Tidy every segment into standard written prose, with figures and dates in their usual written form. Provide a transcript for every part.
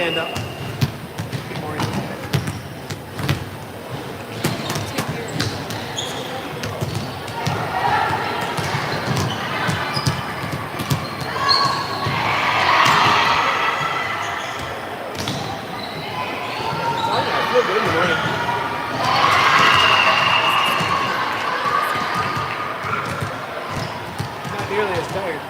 stand up. Morning. I feel good in the morning. Not nearly as tired.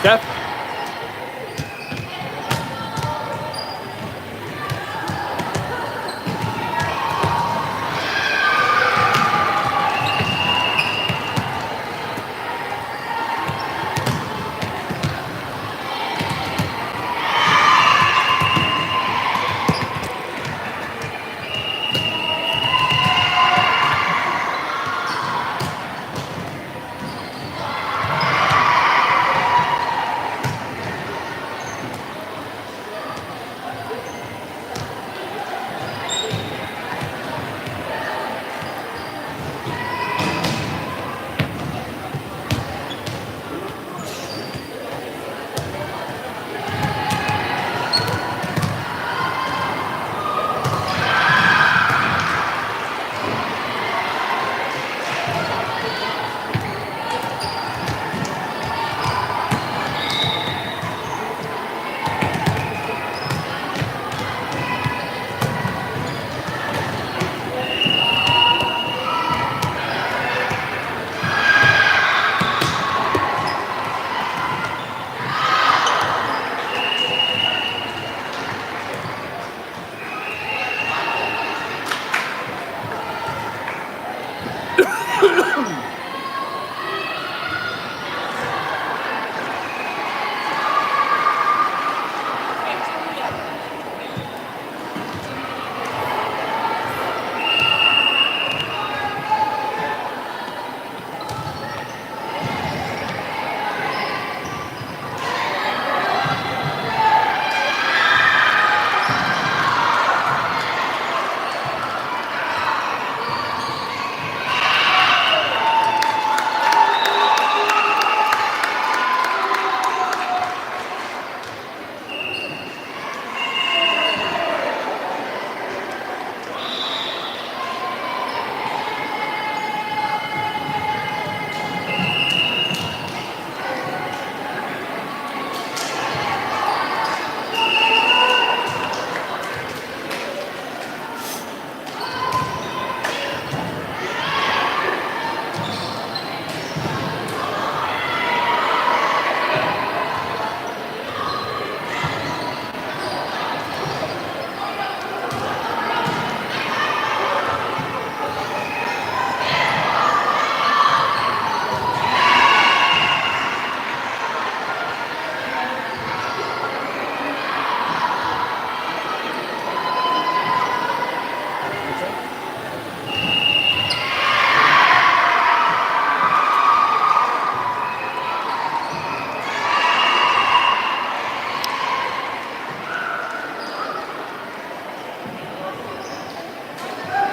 Steph?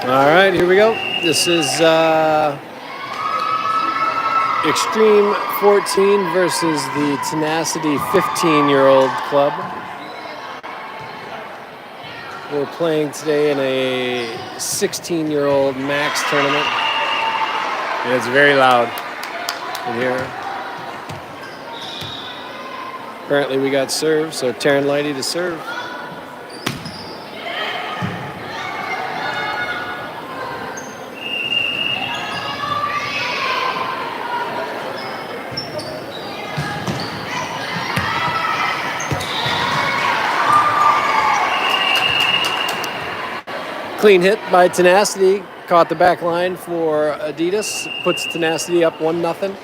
All right, here we go. This is Xtreme 14 versus the Tenacity 15-year-old club. We're playing today in a 16-year-old max tournament. And it's very loud in here. Currently we got serve, so Taryn Lighty to serve. Clean hit by Tenacity, caught the back line for Adidas, puts Tenacity up 1-0.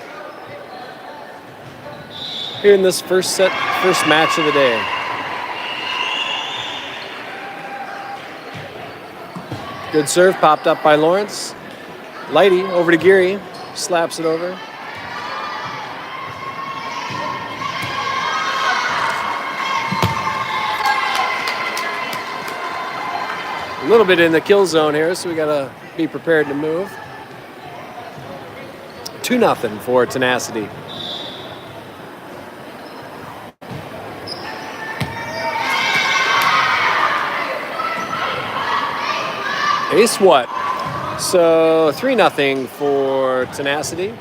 Here in this first match of the day. Good serve, popped up by Lawrence. Lighty over to Geary, slaps it over. A little bit in the kill zone here, so we gotta be prepared to move. 2-0 for Tenacity. Ace what? So 3-0 for Tenacity.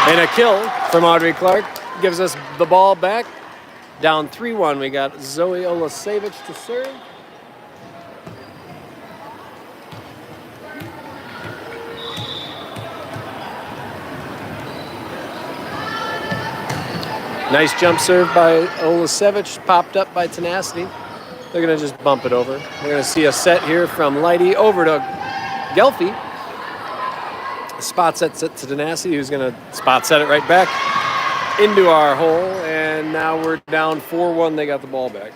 And a kill from Audrey Clark gives us the ball back. Down 3-1, we got Zoe Olasevich to serve. Nice jump serve by Olasevich, popped up by Tenacity. They're gonna just bump it over. We're gonna see a set here from Lighty over to Gelfi. Spot sets it to Tenacity, who's gonna spot set it right back into our hole, and now we're down 4-1. They got the ball back.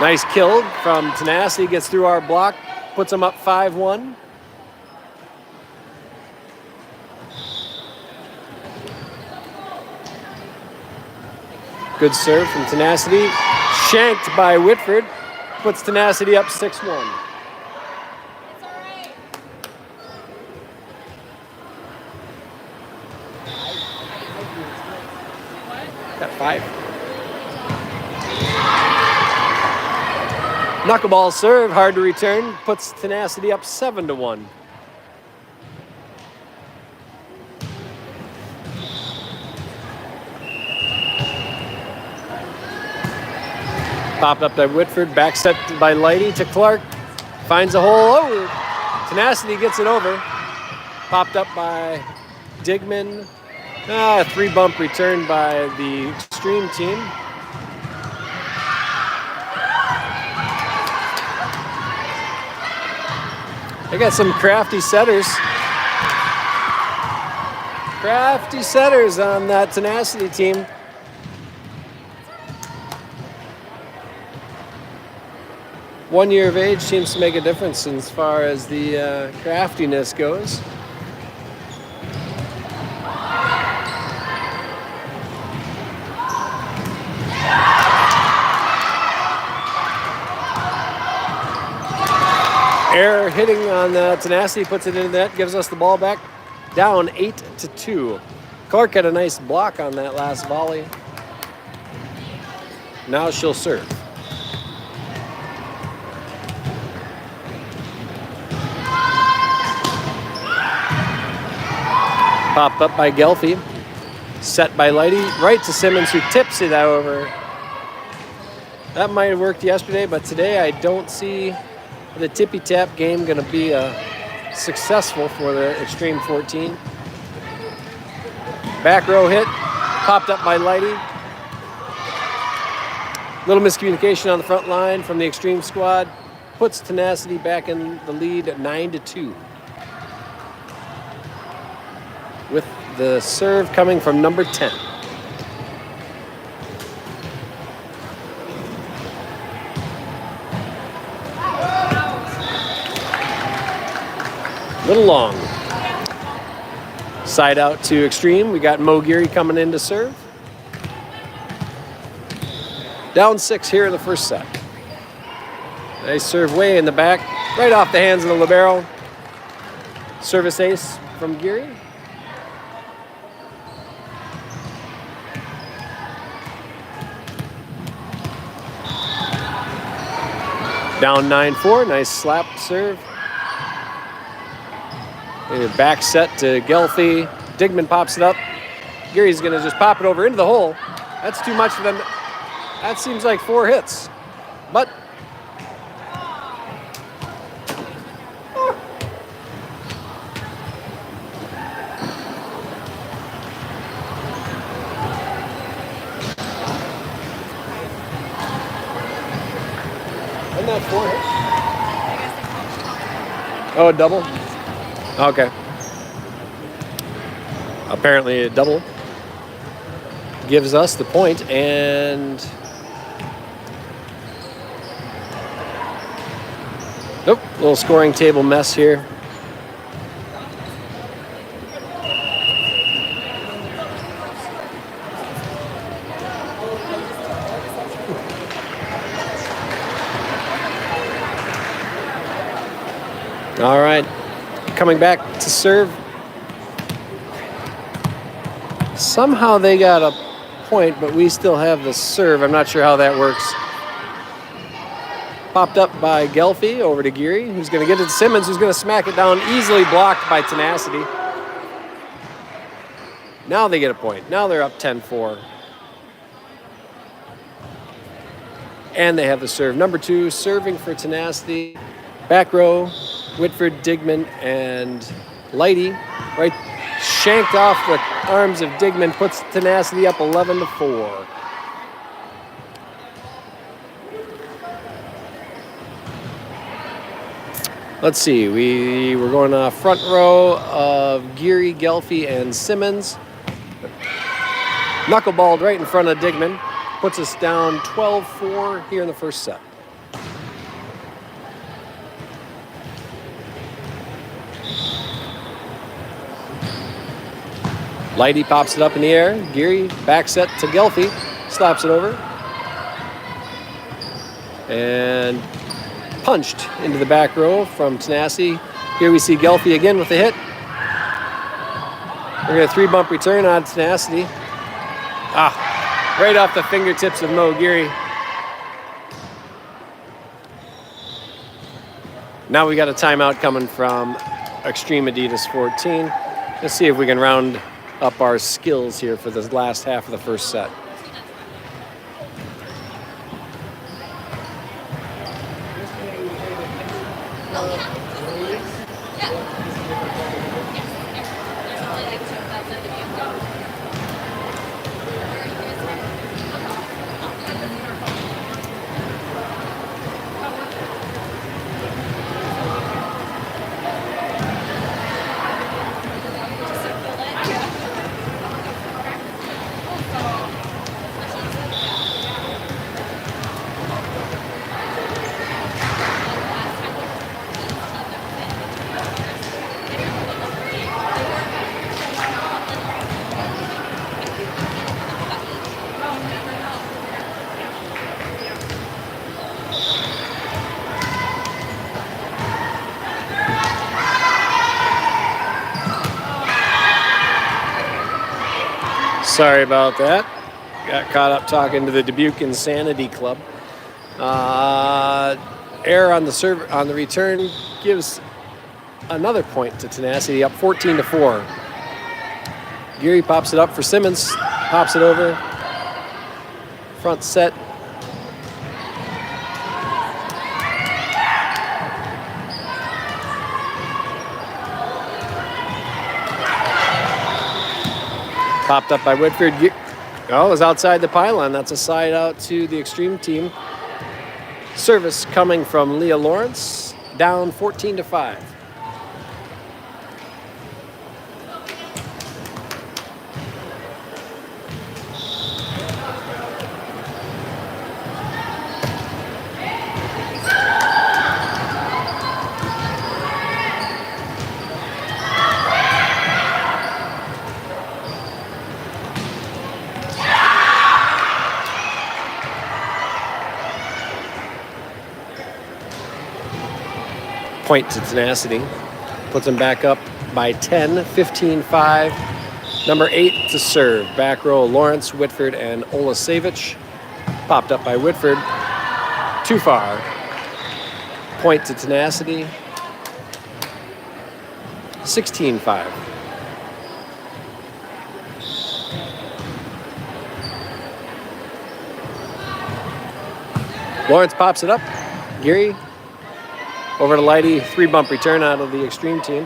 Nice kill from Tenacity, gets through our block, puts them up 5-1. Good serve from Tenacity, shanked by Whitford, puts Tenacity up 6-1. It's all right. Got 5. Knuckleball serve, hard to return, puts Tenacity up 7-1. Popped up by Whitford, back set by Lighty to Clark, finds a hole, oh! Tenacity gets it over, popped up by Digman. A 3-bump return by the Xtreme team. They got some crafty setters. Crafty setters on that Tenacity team. One year of age seems to make a difference as far as the craftiness goes. Error hitting on Tenacity, puts it in the net, gives us the ball back. Down 8-2. Clark had a nice block on that last volley. Now she'll serve. Popped up by Gelfi. Set by Lighty, right to Simmons, who tips it over. That might have worked yesterday, but today I don't see the tippy-tap game going to be successful for the Xtreme 14. Back row hit, Popped up by Lighty. Little miscommunication on the front line from the Xtreme squad. Puts Tenacity back in the lead at 9-2. With the serve coming from number 10. Little long. Side out to Xtreme. We got Mo Geary coming in to serve. Down 6 here in the first set. Nice serve way in the back. Right off the hands of the libero. Service ace from Geary. Down 9-4. Nice slap serve. Back set to Gelfie. Digman pops it up. Geary's going to just pop it over into the hole. That's too much for them. That seems like 4 hits. But isn't that 4 hits? Oh, a double? Okay. Apparently a double gives us the point, and nope, little scoring table mess here. All right, coming back to serve. Somehow they got a point, but we still have the serve. I'm not sure how that works. Popped up by Gelfie over to Geary, who's going to get it to Simmons, who's going to smack it down, easily blocked by Tenacity. Now they get a point. Now they're up 10-4. And they have the serve. Number 2, serving for Tenacity. Back row, Whitford, Digman, and Lighty. Right, shanked off the arms of Digman, puts Tenacity up 11-4. Let's see, we're going front row of Geary, Gelfie, and Simmons. Knuckleballed right in front of Digman. Puts us down 12-4 here in the first set. Lighty pops it up in the air. Geary back set to Gelfie. Slaps it over. And punched into the back row from Tenacity. Here we see Gelfie again with the hit. We're going to 3-bump return on Tenacity. Right off the fingertips of Mo Geary. Now we got a timeout coming from Xtreme Adidas 14. Let's see if we can round up our skills here for this last half of the first set. Sorry about that. Got caught up talking to the Dubuque Insanity Club. Error on the return gives another point to Tenacity, up 14-4. Geary pops it up for Simmons, pops it over. Front set. Popped up by Whitford. Oh, it was outside the pylon. That's a side out to the Xtreme team. Service coming from Leah Lawrence, down 14-5. Point to Tenacity. Puts them back up by 10, 15-5. Number 8 to serve. Back row, Lawrence, Whitford, and Olasevich. Popped up by Whitford. Too far. Point to Tenacity. 16-5. Lawrence pops it up. Geary over to Lighty. 3-bump return out of the Xtreme team.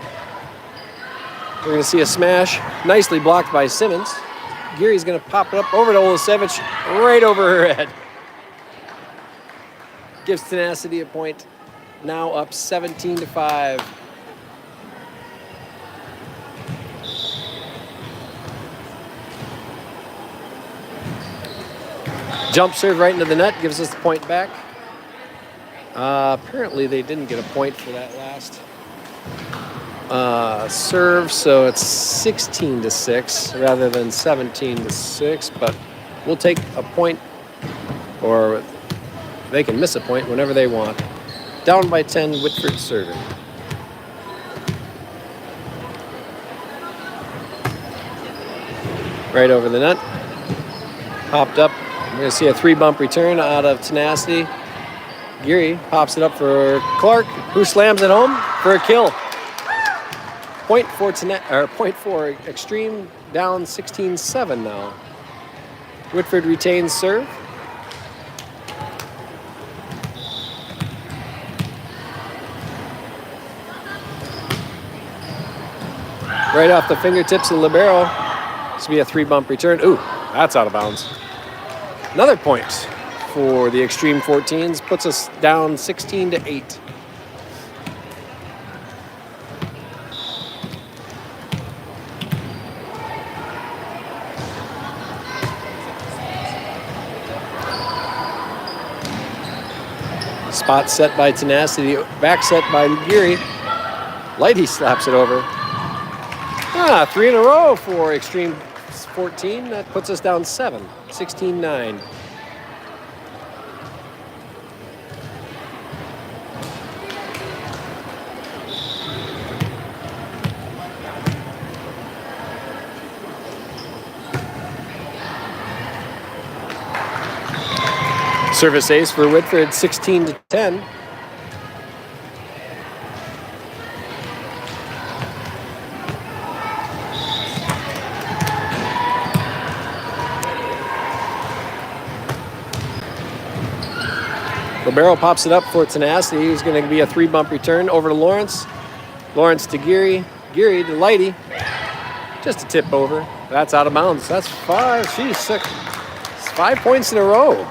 We're going to see a smash. Nicely blocked by Simmons. Geary's going to pop it up over to Olasevich. Right over her head. Gives Tenacity a point. Now up 17-5. Jump serve right into the net. Gives us the point back. Apparently they didn't get a point for that last serve, so it's 16-6 rather than 17-6, but we'll take a point, or they can miss a point whenever they want. Down by 10, Whitford serving. Right over the net. Popped up. We're going to see a 3-bump return out of Tenacity. Geary pops it up for Clark, who slams it home for a kill. Point for Xtreme, down 16-7 now. Whitford retains serve. Right off the fingertips of libero. This will be a 3-bump return. Ooh, that's out of bounds. Another point for the Xtreme 14s, puts us down 16-8. Spot set by Tenacity, back set by Geary. Lighty slaps it over. 3 in a row for Xtreme 14. That puts us down 7, 16-9. Service ace for Whitford, 16-10. Libero pops it up for Tenacity. He's going to be a 3-bump return over to Lawrence. Lawrence to Geary. Geary to Lighty. Just a tip over. That's out of bounds. That's 5. She's 6. It's 5 points in a row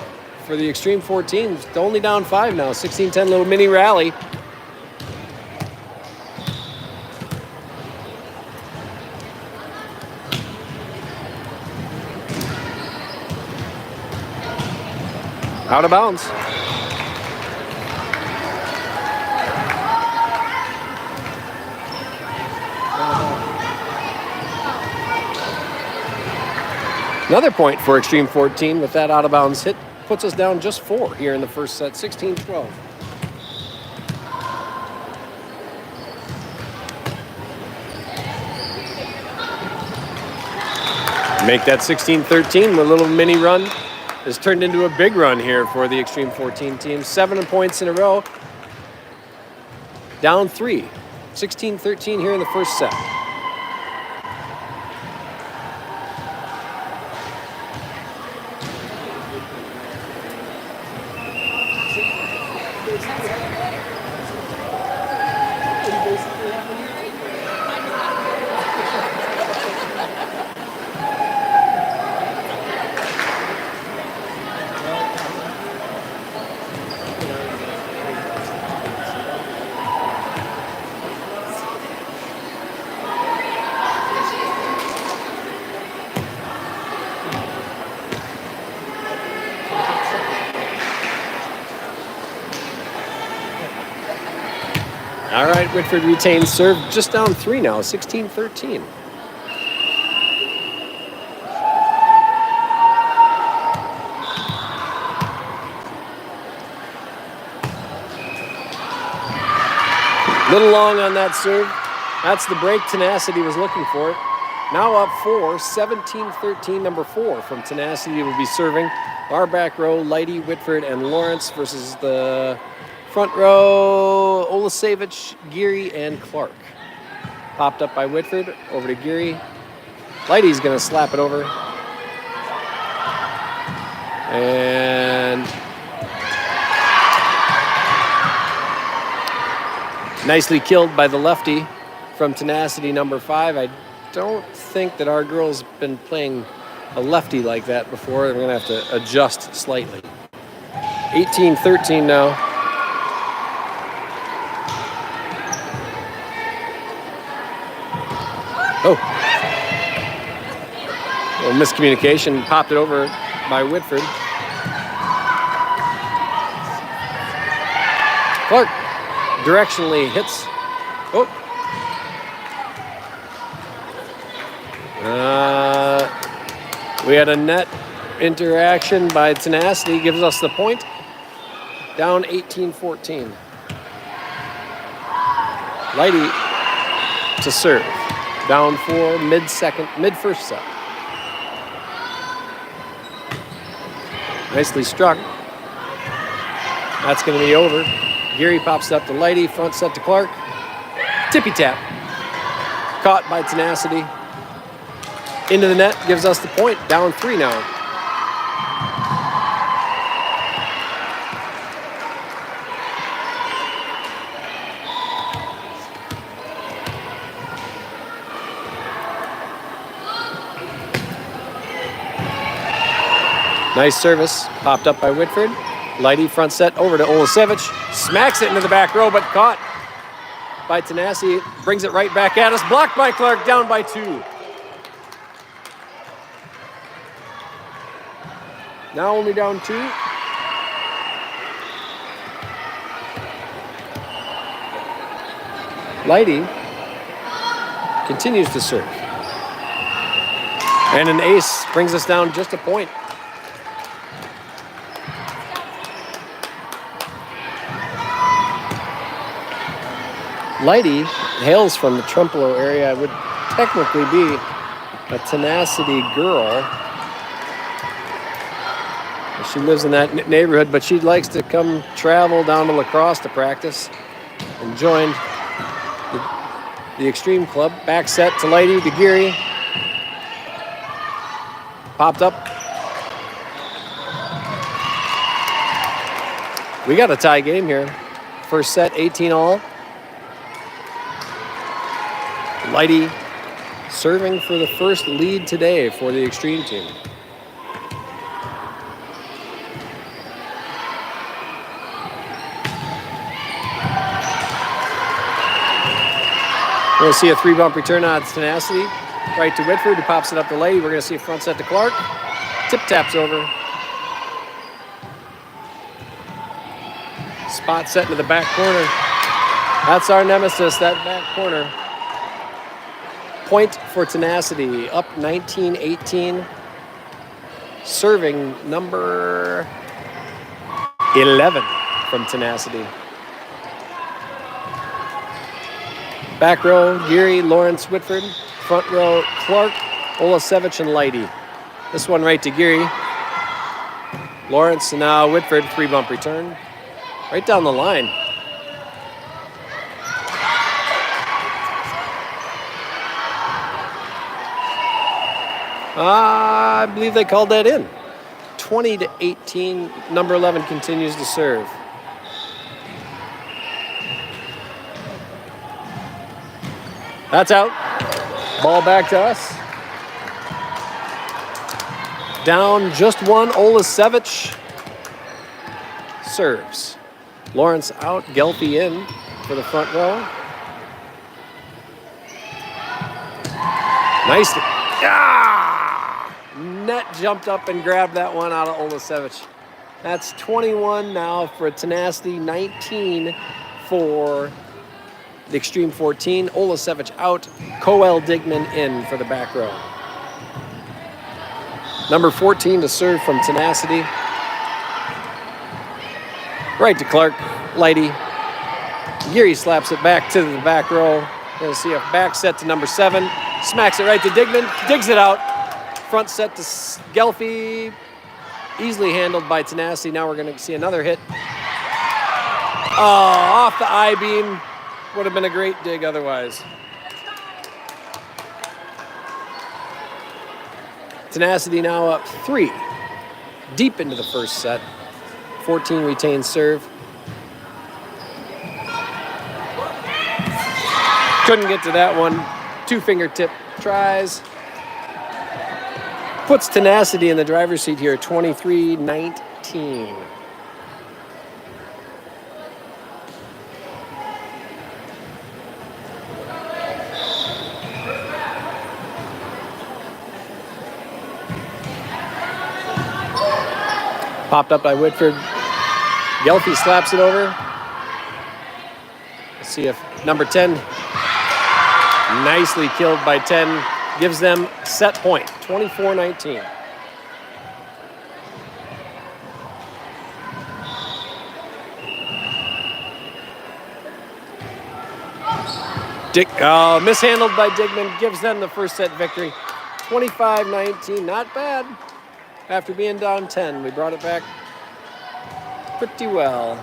for the Xtreme 14s. Only down 5 now. 16-10, little mini rally. Out of bounds. Another point for Xtreme 14 with that out of bounds hit. Puts us down just 4 here in the first set, 16-12. Make that 16-13. The little mini run has turned into a big run here for the Xtreme 14 team. 7 points in a row. Down 3. 16-13 here in the first set. White Whitford retains serve, just down 3 now, 16-13. Little long on that serve. That's the break Tenacity was looking for. Now up 4, 17-13, number 4 from Tenacity will be serving. Our back row, Lighty, Whitford, and Lawrence versus the front row, Olasevich, Geary, and Clark. Popped up by Whitford, over to Geary. Lighty's gonna slap it over. And nicely killed by the lefty from Tenacity, number 5. I don't think that our girl's been playing a lefty like that before. We're gonna have to adjust slightly. 18-13 now. Oh. A little miscommunication, popped it over by Whitford. Clark directionally hits. Oh. We had a net interaction by Tenacity, gives us the point. Down 18-14. Lighty to serve. Down 4, mid-first set. Nicely struck. That's going to be over. Geary pops it up to Lighty, front set to Clark. Tippy tap. Caught by Tenacity. Into the net, gives us the point. Down 3 now. Nice service, popped up by Whitford. Lighty front set over to Olasevich. Smacks it into the back row, but caught by Tenacity. Brings it right back at us. Blocked by Clark, down by 2. Now only down 2. Lighty continues to serve. And an ace brings us down just a point. Lighty hails from the Trempealeau area. Would technically be a Tenacity girl. She lives in that neighborhood, but she likes to come travel down to La Crosse to practice and joined the Xtreme Club. Back set to Lighty, to Geary. Popped up. We got a tie game here. First set, 18-all. Lighty serving for the first lead today for the Xtreme team. We're going to see a 3-bump return on Tenacity. Right to Whitford, who pops it up to Lighty. We're going to see a front set to Clark. Tip taps over. Spot set into the back corner. That's our nemesis, that back corner. Point for Tenacity, up 19-18. Serving number 11 from Tenacity. Back row, Geary, Lawrence, Whitford. Front row, Clark, Olasevich, and Lighty. This one right to Geary. Lawrence, and now Whitford, 3-bump return. Right down the line. I believe they called that in. 20-18, number 11 continues to serve. That's out. Ball back to us. Down just 1, Olasevich serves. Lawrence out, Gelfie in for the front row. Nice. Net jumped up and grabbed that one out of Olasevich. That's 21 now for Tenacity, 19 for the Xtreme 14. Olasevich out. Coel Digman in for the back row. Number 14 to serve from Tenacity. Right to Clark. Lighty. Geary slaps it back to the back row. We're going to see a back set to number 7. Smacks it right to Digman. Digs it out. Front set to Gelfie. Easily handled by Tenacity. Now we're going to see another hit. Oh, off the I-beam. Would have been a great dig otherwise. Tenacity now up 3. Deep into the first set. 14 retained serve. Couldn't get to that one. 2 fingertip tries. Puts Tenacity in the driver's seat here, 23-19. Popped up by Whitford. Gelfie slaps it over. Let's see if number 10, nicely killed by 10, gives them set point, 24-19. Mishandled by Digman, gives them the first set victory, 25-19. Not bad. After being down 10, we brought it back pretty well.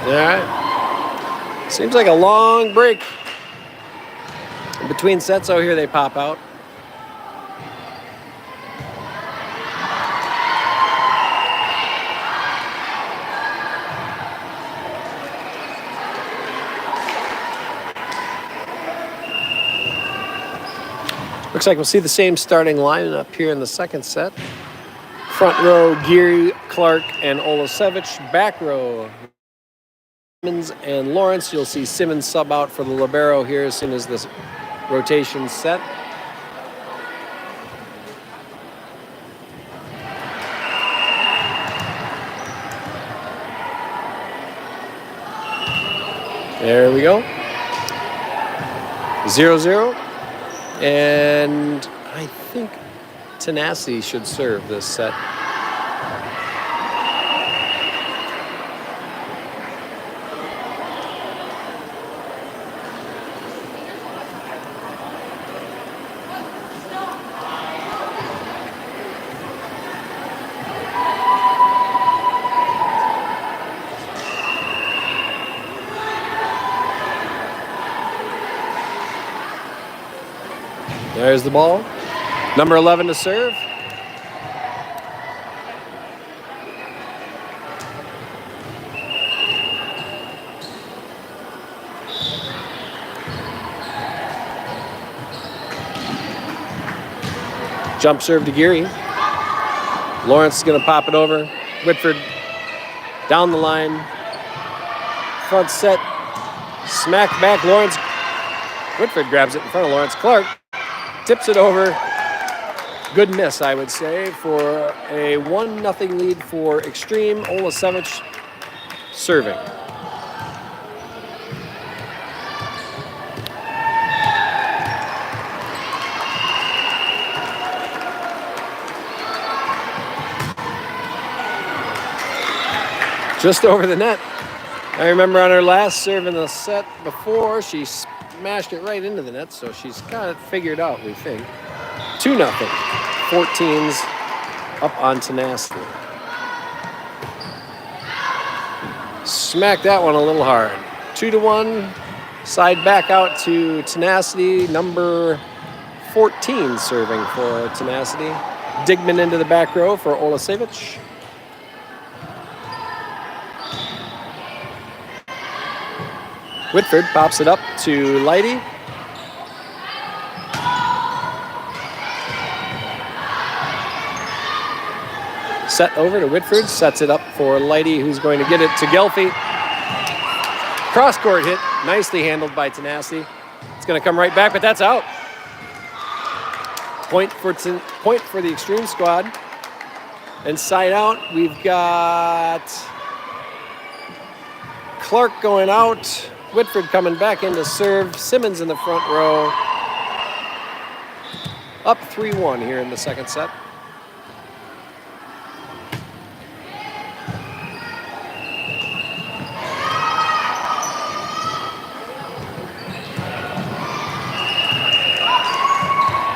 All right. Seems like a long break. In between sets, oh, here they pop out. Looks like we'll see the same starting lineup here in the second set. Front row, Geary, Clark, and Olasevich. Back row, Simmons and Lawrence. You'll see Simmons sub out for the libero here as soon as this rotation set. There we go. 0-0. And I think Tenacity should serve this set. There's the ball. Number 11 to serve. Jump serve to Geary. Lawrence is going to pop it over. Whitford down the line. Front set. Smack back. Lawrence. Whitford grabs it in front of Lawrence. Clark tips it over. Good miss, I would say, for a 1-0 lead for Xtreme. Olasevich serving. Just over the net. I remember on her last serve in the set before, she smashed it right into the net, so she's got it figured out, we think. 2-0. 14's up on Tenacity. Smacked that one a little hard. 2-1. Side back out to Tenacity. Number 14 serving for Tenacity. Digman into the back row for Olasevich. Whitford pops it up to Lighty. Set over to Whitford, sets it up for Lighty, who's going to get it to Gelfie. Cross-court hit, nicely handled by Tenacity. It's going to come right back, but that's out. Point for the Xtreme squad. And side out, we've got Clark going out. Whitford coming back in to serve. Simmons in the front row. Up 3-1 here in the second set.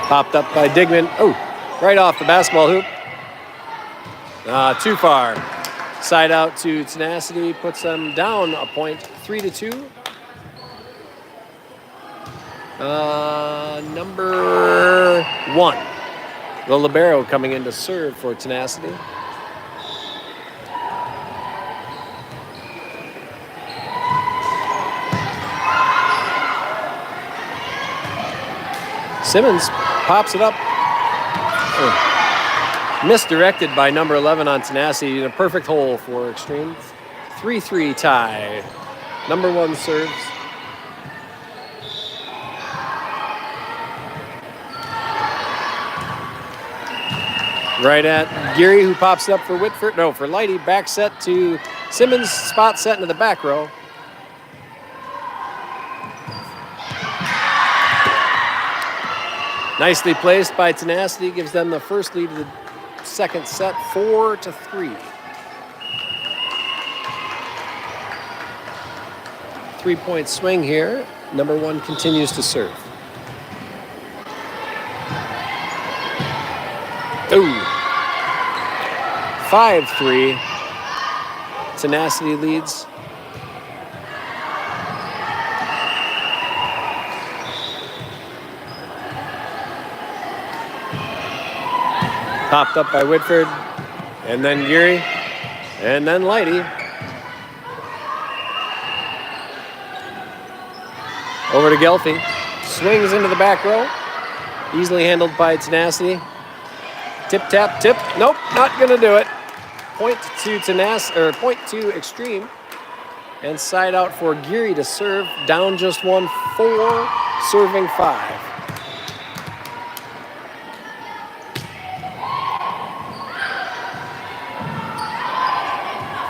Popped up by Digman. Oh, right off the basketball hoop. Too far. Side out to Tenacity. Puts them down a point, 3-2. Number 1. The libero coming in to serve for Tenacity. Simmons pops it up. Misdirected by number 11 on Tenacity in a perfect hole for Xtreme. 3-3 tie. Number 1 serves. Right at Geary, who pops it up for Whitford. No, for Lighty. Back set to Simmons. Spot set into the back row. Nicely placed by Tenacity. Gives them the first lead of the second set, 4-3. 3-point swing here. Number 1 continues to serve. Ooh. 5-3. Tenacity leads. Popped up by Whitford, and then Geary, and then Lighty. Over to Gelfie. Swings into the back row. Easily handled by Tenacity. Tip, tap, tip. Nope, not going to do it. Point to point to Xtreme. And side out for Geary to serve. Down just 1, 4, serving 5.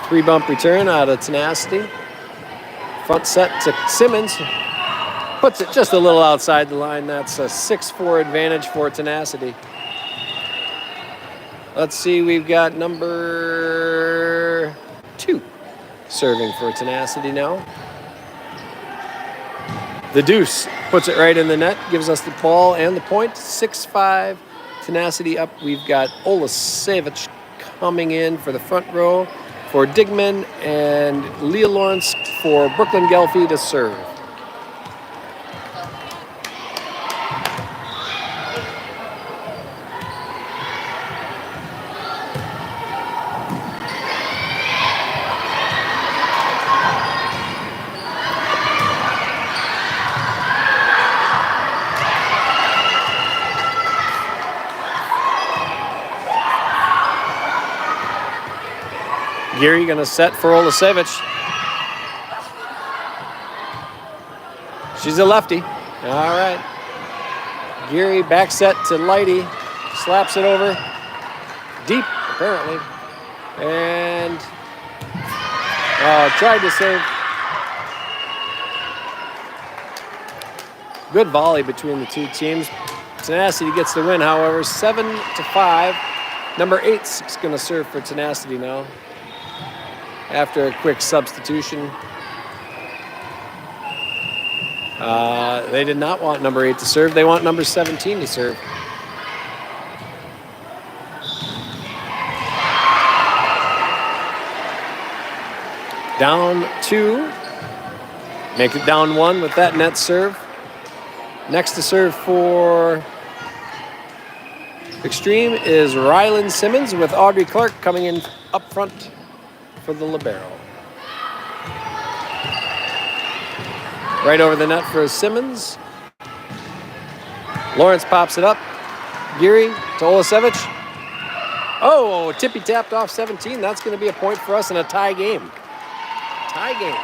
Three-bump return out of Tenacity. Front set to Simmons. Puts it just a little outside the line. That's a 6-4 advantage for Tenacity. Let's see, we've got number 2 serving for Tenacity now. The deuce puts it right in the net, gives us the ball and the point. 6-5, Tenacity up. We've got Olasevich coming in for the front row for Digman and Leah Lawrence for Brooklyn Gelfie to serve. Geary going to set for Olasevich. She's a lefty. All right. Geary back set to Lighty. slaps it over. Deep, apparently. And tried to save. Good volley between the two teams. Tenacity gets the win, however, 7-5. Number 8's going to serve for Tenacity now after a quick substitution. They did not want number 8 to serve. They want number 17 to serve. Down 2. Make it down 1 with that net serve. Next to serve for Xtreme is Rylan Simmons, with Audrey Clark coming in up front for the libero. Right over the net for Simmons. Lawrence pops it up. Geary to Olasevich. Oh, tippy tapped off 17. That's going to be a point for us in a tie game. Tie game.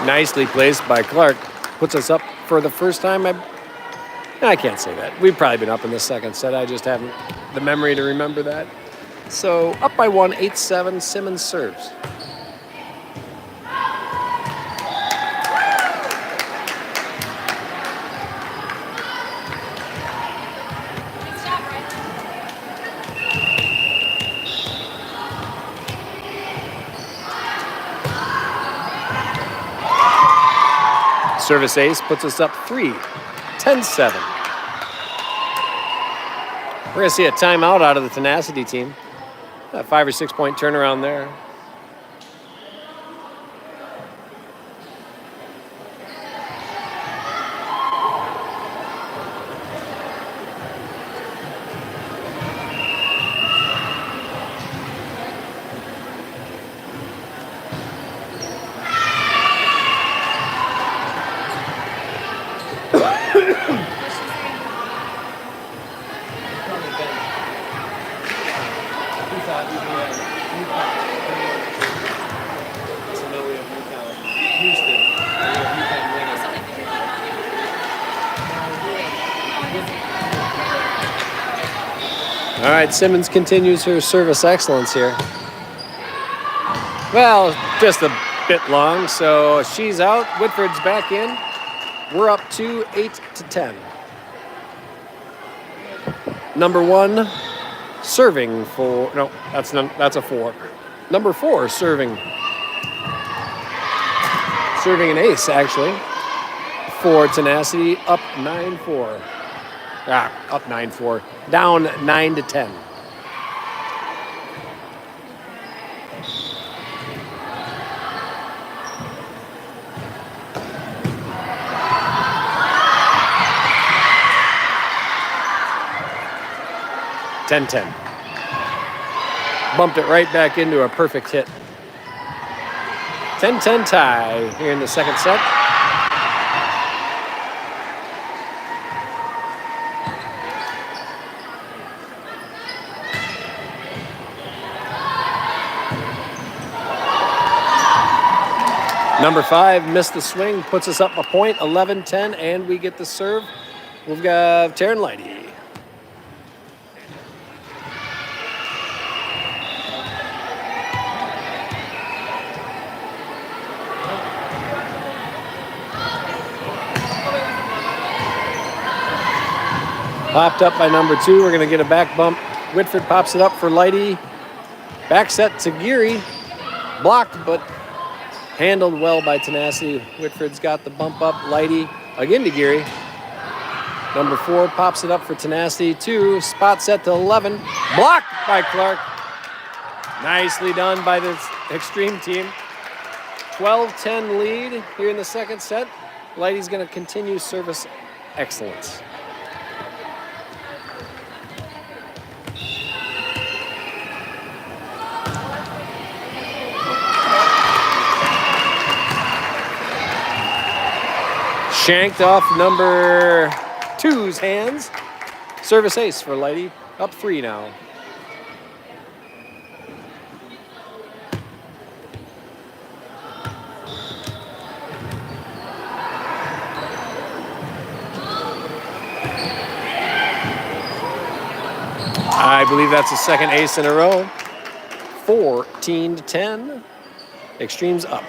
Nicely placed by Clark. Puts us up for the first time. I can't say that. We've probably been up in the second set. I just haven't the memory to remember that. So up by 1, 8-7. Simmons serves. Service ace puts us up 3, 10-7. We're going to see a timeout out of the Tenacity team. A 5 or 6 point turnaround there. All right, Simmons continues her service excellence here. Well, just a bit long, so she's out. Whitford's back in. We're up to 8-10. Number 1 serving for, no, that's a 4. Number 4 serving an ace, actually, for Tenacity, up 9-4. Up 9-4, down 9-10. Bumped it right back into a perfect hit. 10-10 tie here in the second set. Number 5 missed the swing, puts us up a point, 11-10, and we get the serve. We've got Taryn Lighty. Popped up by number 2. We're going to get a back bump. Whitford pops it up for Lighty. Back set to Geary. Blocked, but handled well by Tenacity. Whitford's got the bump up. Lighty again to Geary. Number 4 pops it up for Tenacity. 2, spot set to 11. Blocked by Clark. Nicely done by the Xtreme team. 12-10 lead here in the second set. Lighty's going to continue service excellence. Shanked off number 2's hands. Service ace for Lighty. Up 3 now. I believe that's the second ace in a row. 14-10. Xtreme's up.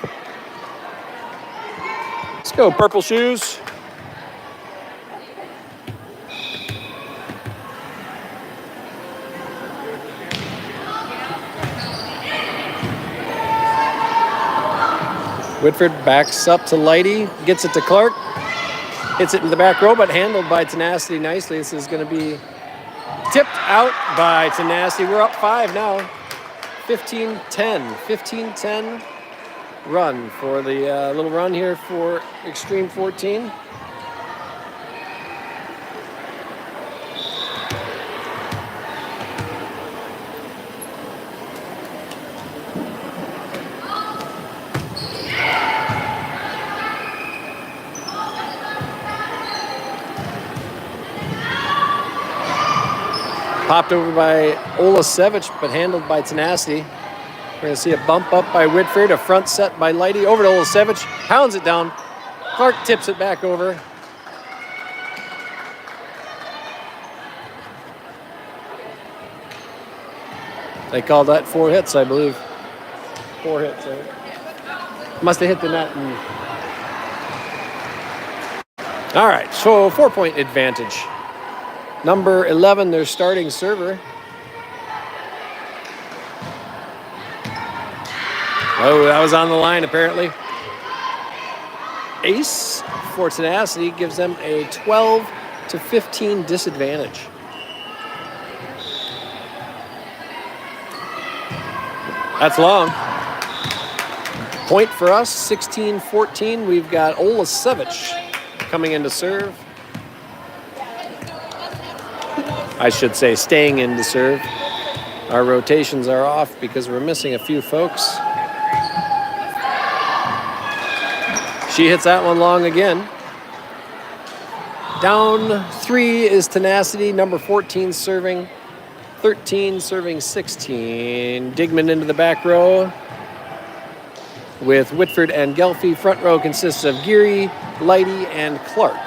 Let's go, purple shoes. Whitford backs up to Lighty, gets it to Clark, hits it in the back row, but handled by Tenacity nicely. This is going to be tipped out by Tenacity. We're up 5 now. 15-10. 15-10 run for the little run here for Xtreme 14. Popped over by Olasevich, but handled by Tenacity. We're going to see a bump up by Whitford, a front set by Lighty, over to Olasevich, pounds it down. Clark tips it back over. They called that 4 hits, I believe. 4 hits, right? Must have hit the net. All right, so 4-point advantage. Number 11, their starting server. Oh, that was on the line, apparently. Ace for Tenacity gives them a 12-15 disadvantage. That's long. Point for us, 16-14. We've got Olasevich coming in to serve. I should say staying in to serve. Our rotations are off because we're missing a few folks. She hits that one long again. Down 3 is Tenacity, number 14 serving. 13 serving 16. Digman into the back row with Whitford and Gelfie. Front row consists of Geary, Lighty, and Clark.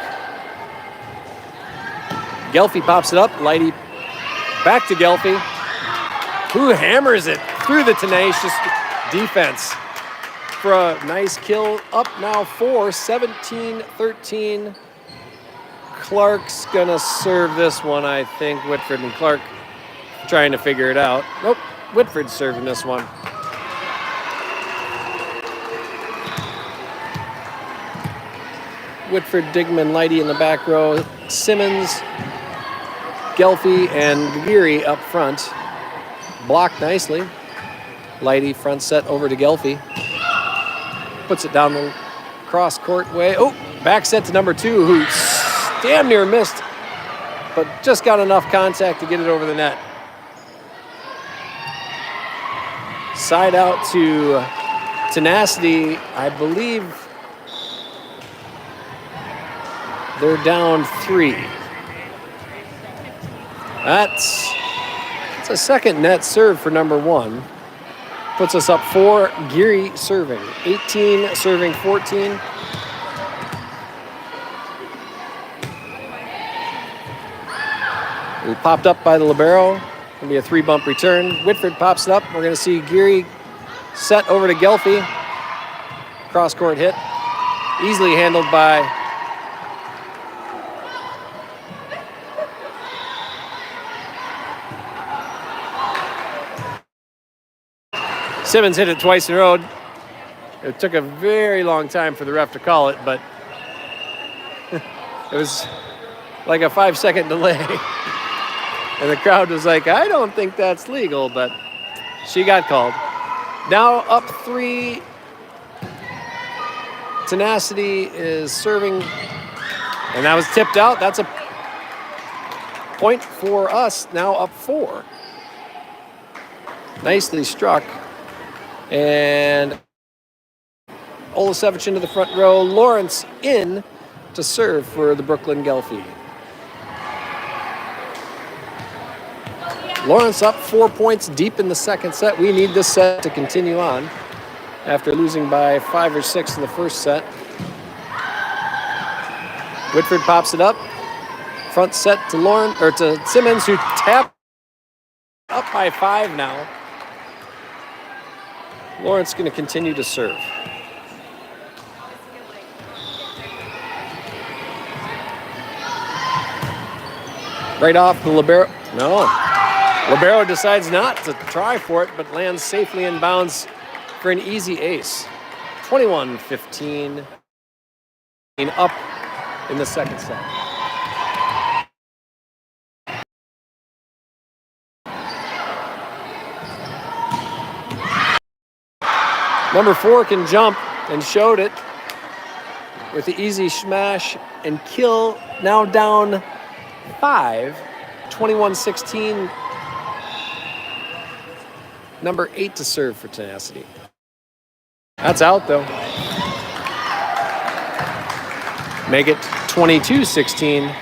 Gelfie pops it up. Lighty back to Gelfie, who hammers it through the tenacious defense for a nice kill. Up now 4, 17-13. Clark's gonna serve this one, I think. Whitford and Clark trying to figure it out. Nope, Whitford's serving this one. Whitford, Digman, Lighty in the back row. Simmons, Gelfie, and Geary up front. Blocked nicely. Lighty front set over to Gelfie. Puts it down the cross court way. Oh, back set to number 2, who damn near missed, but just got enough contact to get it over the net. Side out to Tenacity. I believe they're down 3. That's a second net serve for number 1. Puts us up 4. Geary serving. 18 serving 14. We popped up by the libero. Gonna be a 3-bump return. Whitford pops it up. We're gonna see Geary set over to Gelfie. Cross court hit. Easily handled by Simmons. Hit it twice in a row. It took a very long time for the ref to call it, but it was like a 5-second delay. And the crowd was like, I don't think that's legal, but she got called. Now up 3. Tenacity is serving, and that was tipped out. That's a point for us, now up 4. Nicely struck. And Olasevich into the front row. Lawrence in to serve for the Brooklyn Gelfie. Lawrence up 4 points deep in the second set. We need this set to continue on after losing by 5 or 6 in the first set. Whitford pops it up. Front set to to Simmons, who tapped up by 5 now. Lawrence going to continue to serve. Right off the libero. No. Libero decides not to try for it, but lands safely in bounds for an easy ace. 21-15. Up in the second set. Number 4 can jump and showed it with the easy smash and kill. Now down 5, 21-16. Number 8 to serve for Tenacity. That's out though. Make it 22-16.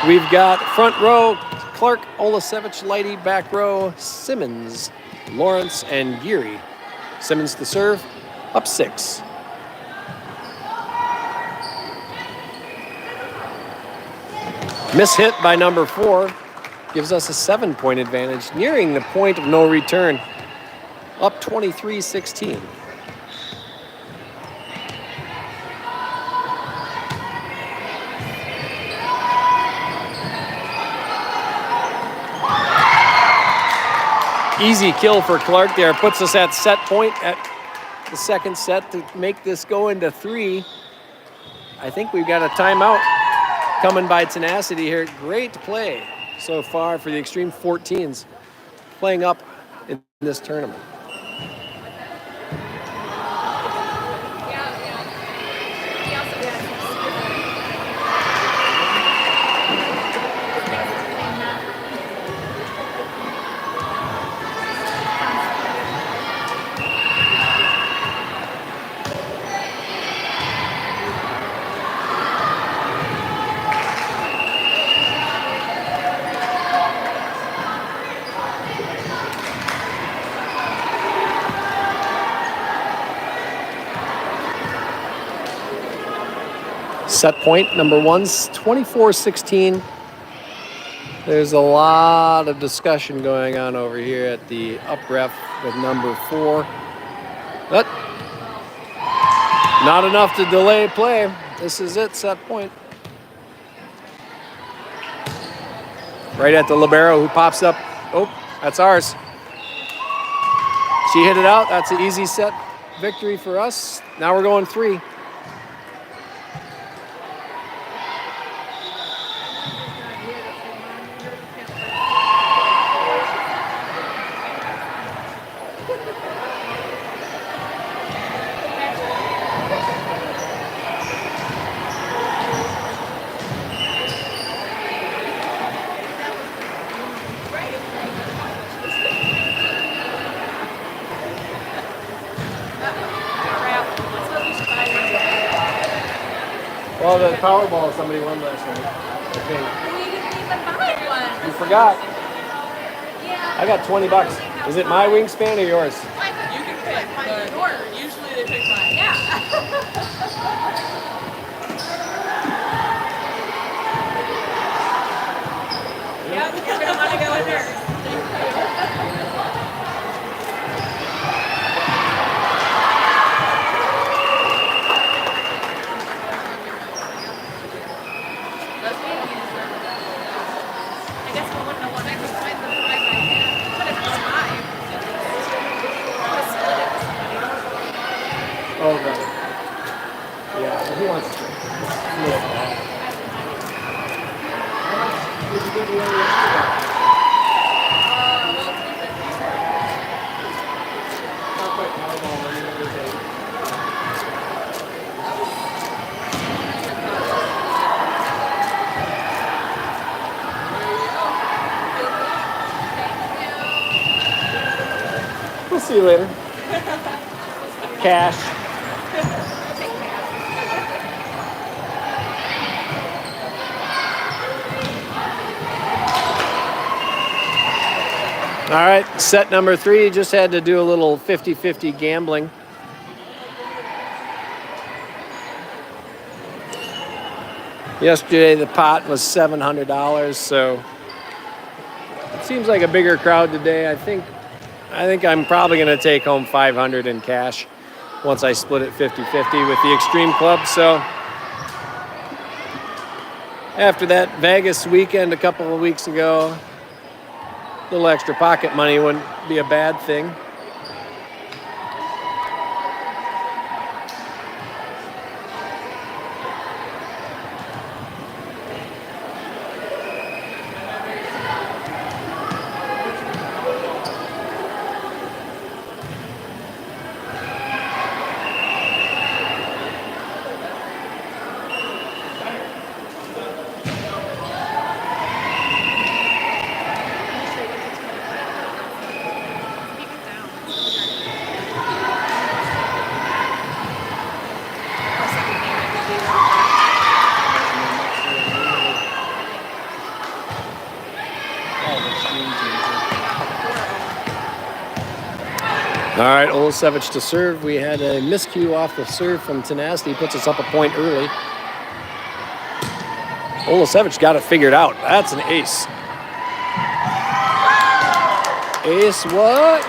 We've got front row, Clark, Olasevich, Lighty, back row, Simmons, Lawrence, and Geary. Simmons to serve, up 6. Miss hit by number 4 gives us a 7-point advantage, nearing the point of no return, up 23-16. Easy kill for Clark there. Puts us at set point at the second set to make this go into 3. I think we've got a timeout coming by Tenacity here. Great play so far for the Xtreme 14s playing up in this tournament. Set point number 1's 24-16. There's a lot of discussion going on over here at the up ref with number 4. But not enough to delay play. This is it, set point. Right at the libero who pops up. Oh, that's ours. She hit it out. That's an easy set victory for us. Now we're going 3. Well, the Powerball somebody won last night. We didn't even buy one. You forgot. Yeah. I got $20. Is it my wingspan or yours? You can pick, but usually they pick mine. Yeah. Yep, you're going to want to go with hers. Oh, right. Yeah, he wants to. Did you give away yesterday? Not quite Powerball money the other day. We'll see you later. Cash. All right, set number 3. Just had to do a little 50-50 gambling. Yesterday the pot was $700, so it seems like a bigger crowd today. I think I'm probably going to take home $500 in cash once I split it 50-50 with the Xtreme Club. So after that Vegas weekend a couple of weeks ago, a little extra pocket money wouldn't be a bad thing. All right, Olasevich to serve. We had a miscue off the serve from Tenacity. Puts us up a point early. Olasevich got it figured out. That's an ace. Ace what?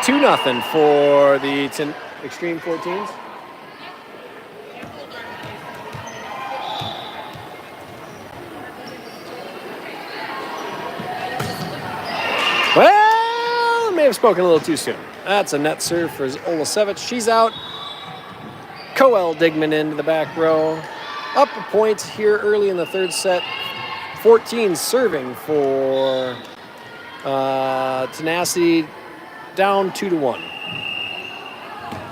2-0 for the Xtreme 14s. Well, may have spoken a little too soon. That's a net serve for Olasevich. She's out. Coel Digman into the back row. Up a point here early in the third set. 14 serving for Tenacity, down 2-1.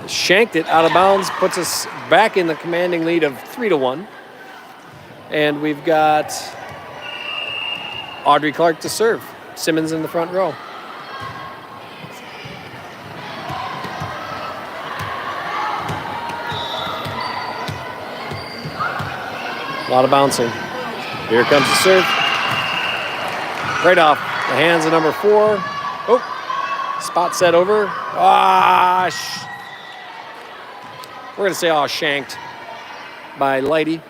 Shanked it out of bounds, puts us back in the commanding lead of 3-1. And we've got Audrey Clark to serve. Simmons in the front row. A lot of bouncing. Here comes the serve. Right off the hands of number 4. Oh, spot set over. We're going to say, shanked by Lighty.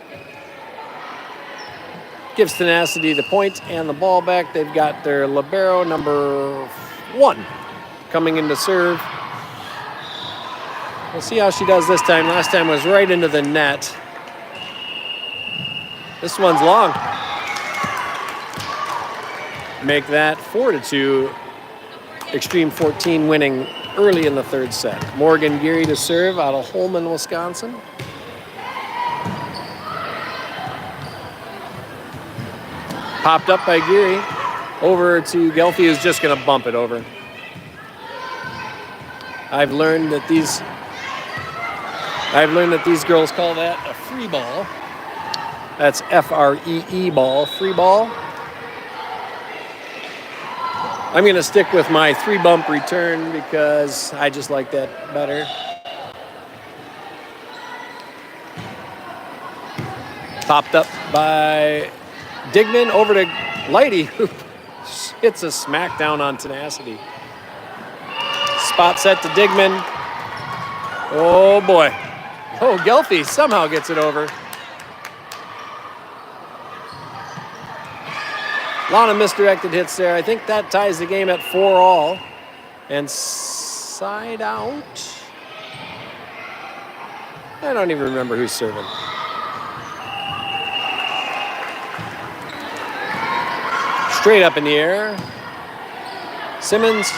Gives Tenacity the point and the ball back. They've got their libero, number 1, coming in to serve. We'll see how she does this time. Last time was right into the net. This one's long. Make that 4-2. Xtreme 14 winning early in the third set. Morgan Geary to serve out of Holman, Wisconsin. Popped up by Geary. Over to Gelfie, who's just going to bump it over. I've learned that these girls call that a free ball. That's F-R-E-E ball, free ball. I'm going to stick with my 3-bump return because I just like that better. Popped up by Digman over to Lighty, who hits a smackdown on Tenacity. Spot set to Digman. Oh, boy. Oh, Gelfie somehow gets it over. A lot of misdirected hits there. I think that ties the game at 4-all. And side out. I don't even remember who's serving. Straight up in the air. Simmons.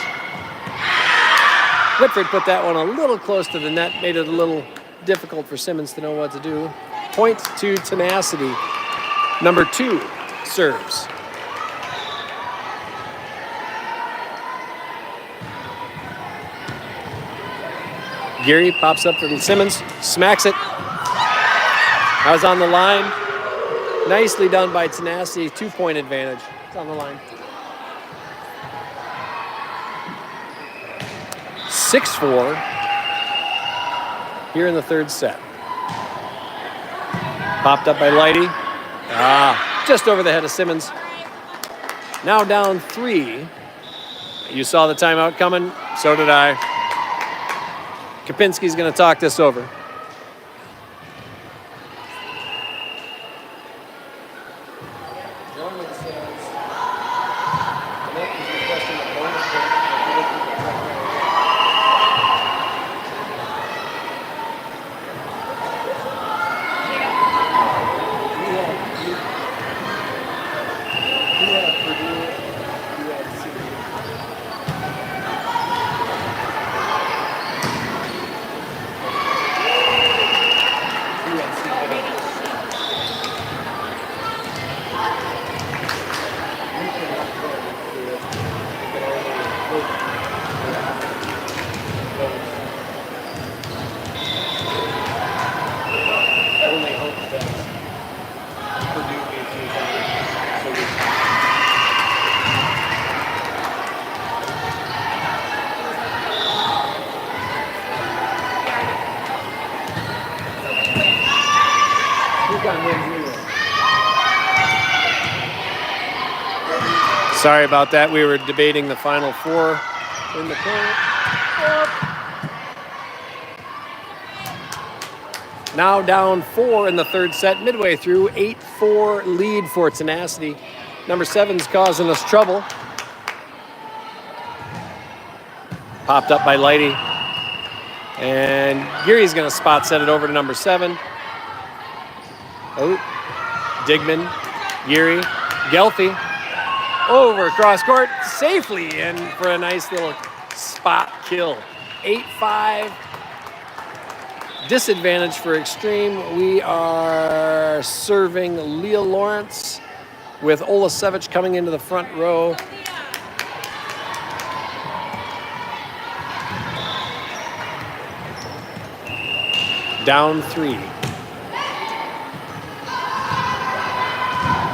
Whitford put that one a little close to the net, made it a little difficult for Simmons to know what to do. Point to Tenacity. Number 2 serves. Geary pops up for Simmons, smacks it. I was on the line. Nicely done by Tenacity, 2-point advantage. It's on the line. 6-4 here in the third set. Popped up by Lighty. Just over the head of Simmons. Now down 3 You saw the timeout coming. So did I. Kapinski's going to talk this over. Sorry about that. We were debating the Final Four in the corner. Now down 4 in the third set, midway through, 8-4 lead for Tenacity. Number 7's causing us trouble. Popped up by Lighty. And Geary's going to spot set it over to number 7. Oh, Digman, Geary, Gelfi. Over cross court, safely in for a nice little spot kill. 8-5. Disadvantage for Xtreme. We are serving Leah Lawrence with Olasevich coming into the front row. Down 3.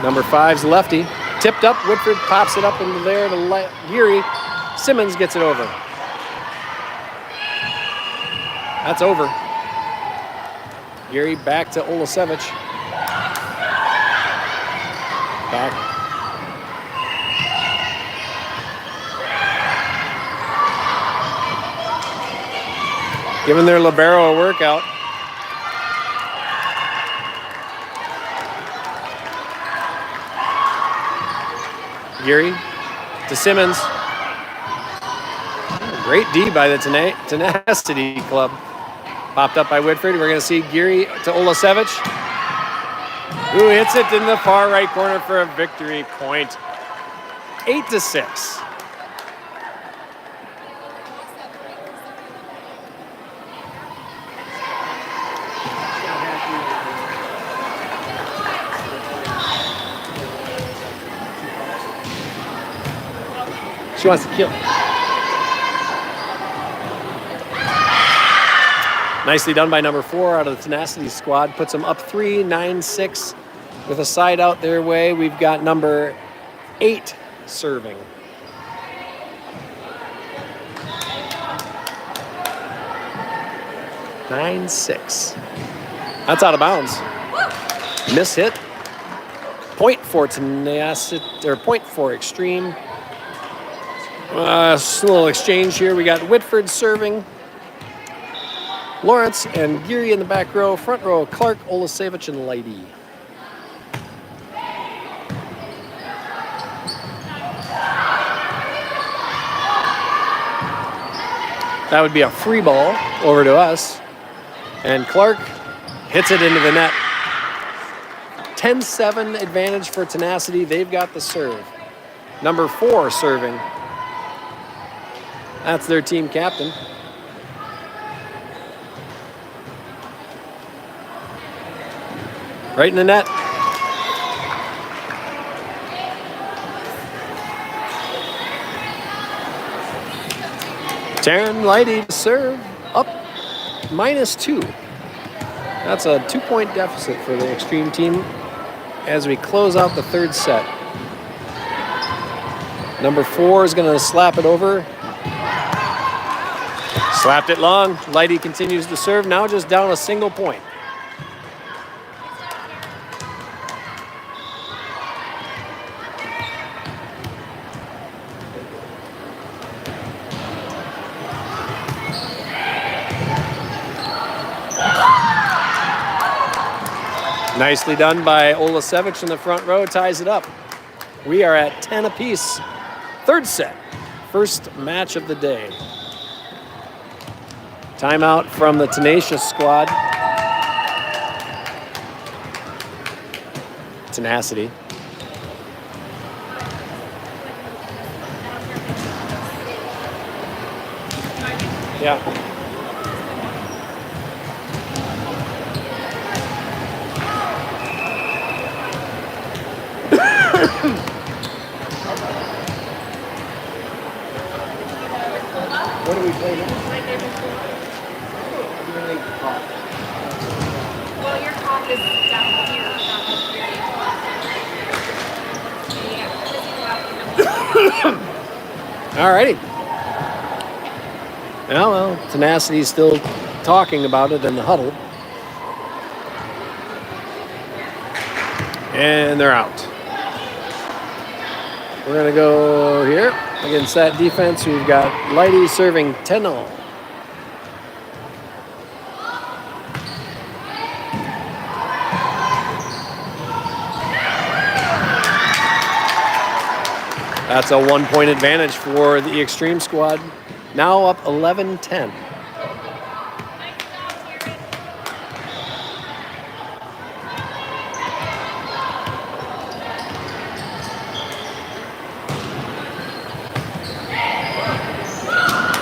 Number 5's lefty. Tipped up, Whitford pops it up into there to Geary. Simmons gets it over. That's over. Geary back to Olasevich. Back. Giving their libero a workout. Geary to Simmons. Great D by the Tenacity Club. Popped up by Whitford. We're going to see Geary to Olasevich. Who hits it in the far right corner for a victory point. 8-6. She wants to kill. Nicely done by number 4 out of the Tenacity squad. Puts them up 3, 9-6 with a side out their way. We've got number 8 serving. Nine, 6. That's out of bounds. Miss hit. Point for Tenacity, or point for Xtreme. A little exchange here. We got Whitford serving. Lawrence and Geary in the back row. Front row, Clark, Olasevich, and Lighty. That would be a free ball over to us. And Clark hits it into the net. 10-7 advantage for Tenacity. They've got the serve. Number 4 serving. That's their team captain. Right in the net. Taryn Lighty to serve, up -2. That's a 2-point deficit for the Xtreme team as we close out the third set. Number 4 is going to slap it over. Slapped it long. Lighty continues to serve, now just down a single point. Nicely done by Olasevich in the front row, ties it up. We are at 10 apiece. Third set, first match of the day. Timeout from the Tenacious squad. Tenacity. Yeah. What do we play now? Well, your cough is down here, not here. Alrighty. Well, Tenacity's still talking about it in the huddle. And they're out. We're going to go here. Against that defense, we've got Lighty serving 10-0. That's a 1-point advantage for the Xtreme squad. Now up 11-10.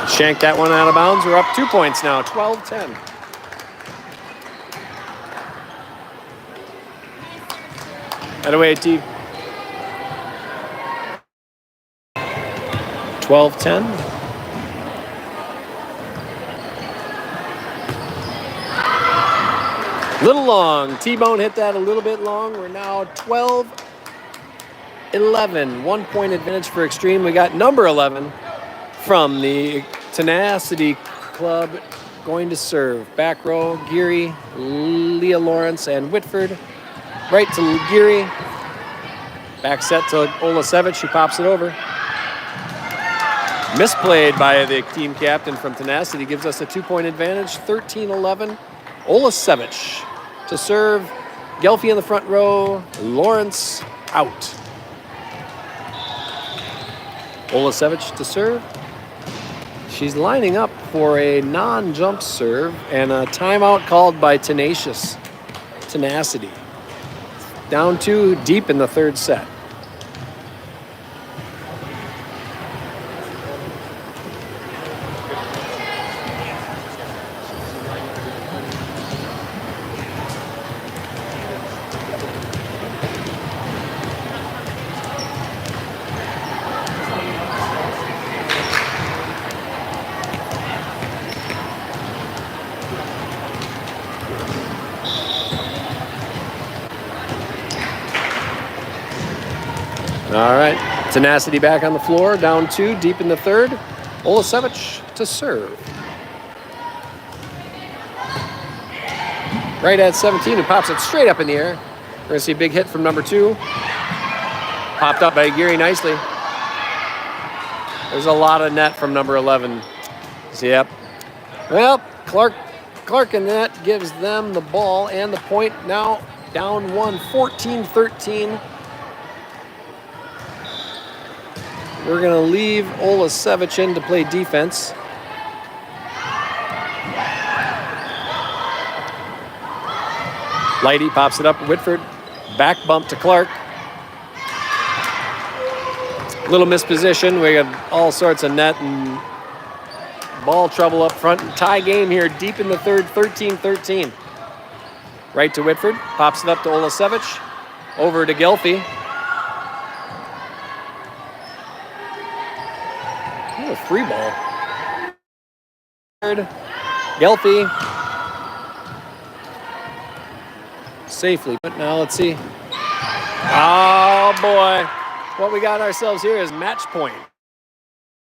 Shanked that one out of bounds. We're up 2 points now, 12-10. That away, T. 12-10. Little long. T-Bone hit that a little bit long. We're now 12-11. 1-point advantage for Xtreme. We got number 11 from the Tenacity Club going to serve. Back row, Geary, Leah Lawrence, and Whitford. Right to Geary. Back set to Olasevich, who pops it over. Misplayed by the team captain from Tenacity, gives us a 2-point advantage, 13-11. Olasevich to serve. Gelfie in the front row, Lawrence out. Olasevich to serve. She's lining up for a non-jump serve and a timeout called by Tenacity. Down 2 deep in the third set. All right, Tenacity back on the floor, down 2, deep in the third. Olasevich to serve. Right at 17, who pops it straight up in the air. We're gonna see a big hit from number 2. Popped up by Geary nicely. There's a lot of net from number 11. So, yep. Well, Clark and net gives them the ball and the point. Now down 1, 14-13. We're going to leave Olasevich in to play defense. Lighty pops it up. Whitford. Back bump to Clark. Little misposition. We got all sorts of net and ball trouble up front. Tie game here deep in the third, 13-13. Right to Whitford. Pops it up to Olasevich. Over to Gelfie. A free ball. Gelfie. Safely, but now let's see. Oh boy. What we got ourselves here is match point.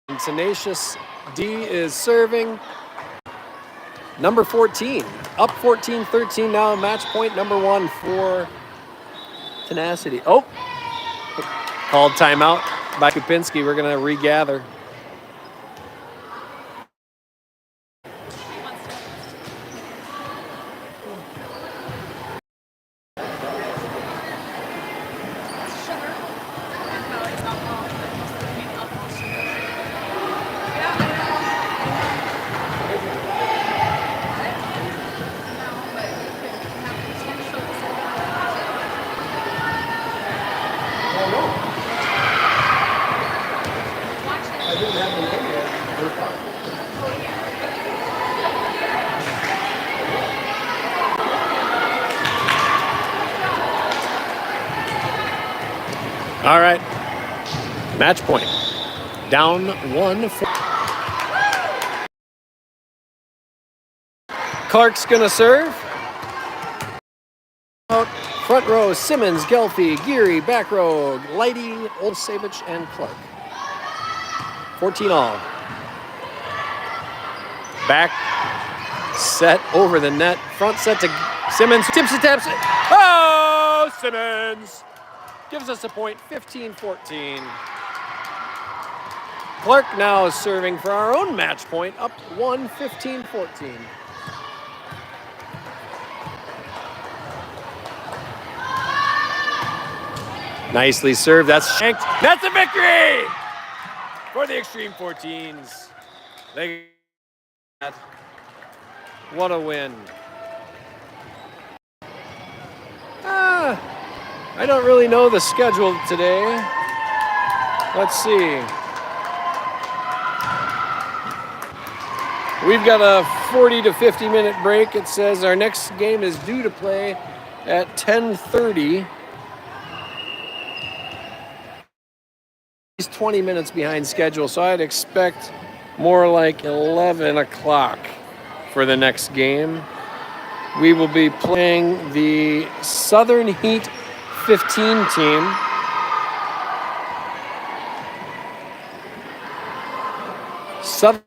And Tenacious D is serving. Number 14. Up 14-13 now. Match point number 1 for Tenacity. Oh. Called timeout by Kupinski. We're going to regather. All right. Match point. Down 1. Clark's going to serve. Out front row, Simmons, Gelfie, Geary, back row, Lighty, Olsavich, and Clark. 14 all. Back set over the net. Front set to Simmons. Tips and taps it. Oh, Simmons gives us a point, 15-14. Clark now is serving for our own match point, up 1, 15-14. Nicely served. That's shanked. That's a victory for the Xtreme 14s. What a win. I don't really know the schedule today. Let's see. We've got a 40 to 50 minute break. It says our next game is due to play at 10:30. He's 20 minutes behind schedule, so I'd expect more like 11 o'clock for the next game. We will be playing the Southern Heat 15 team. Southern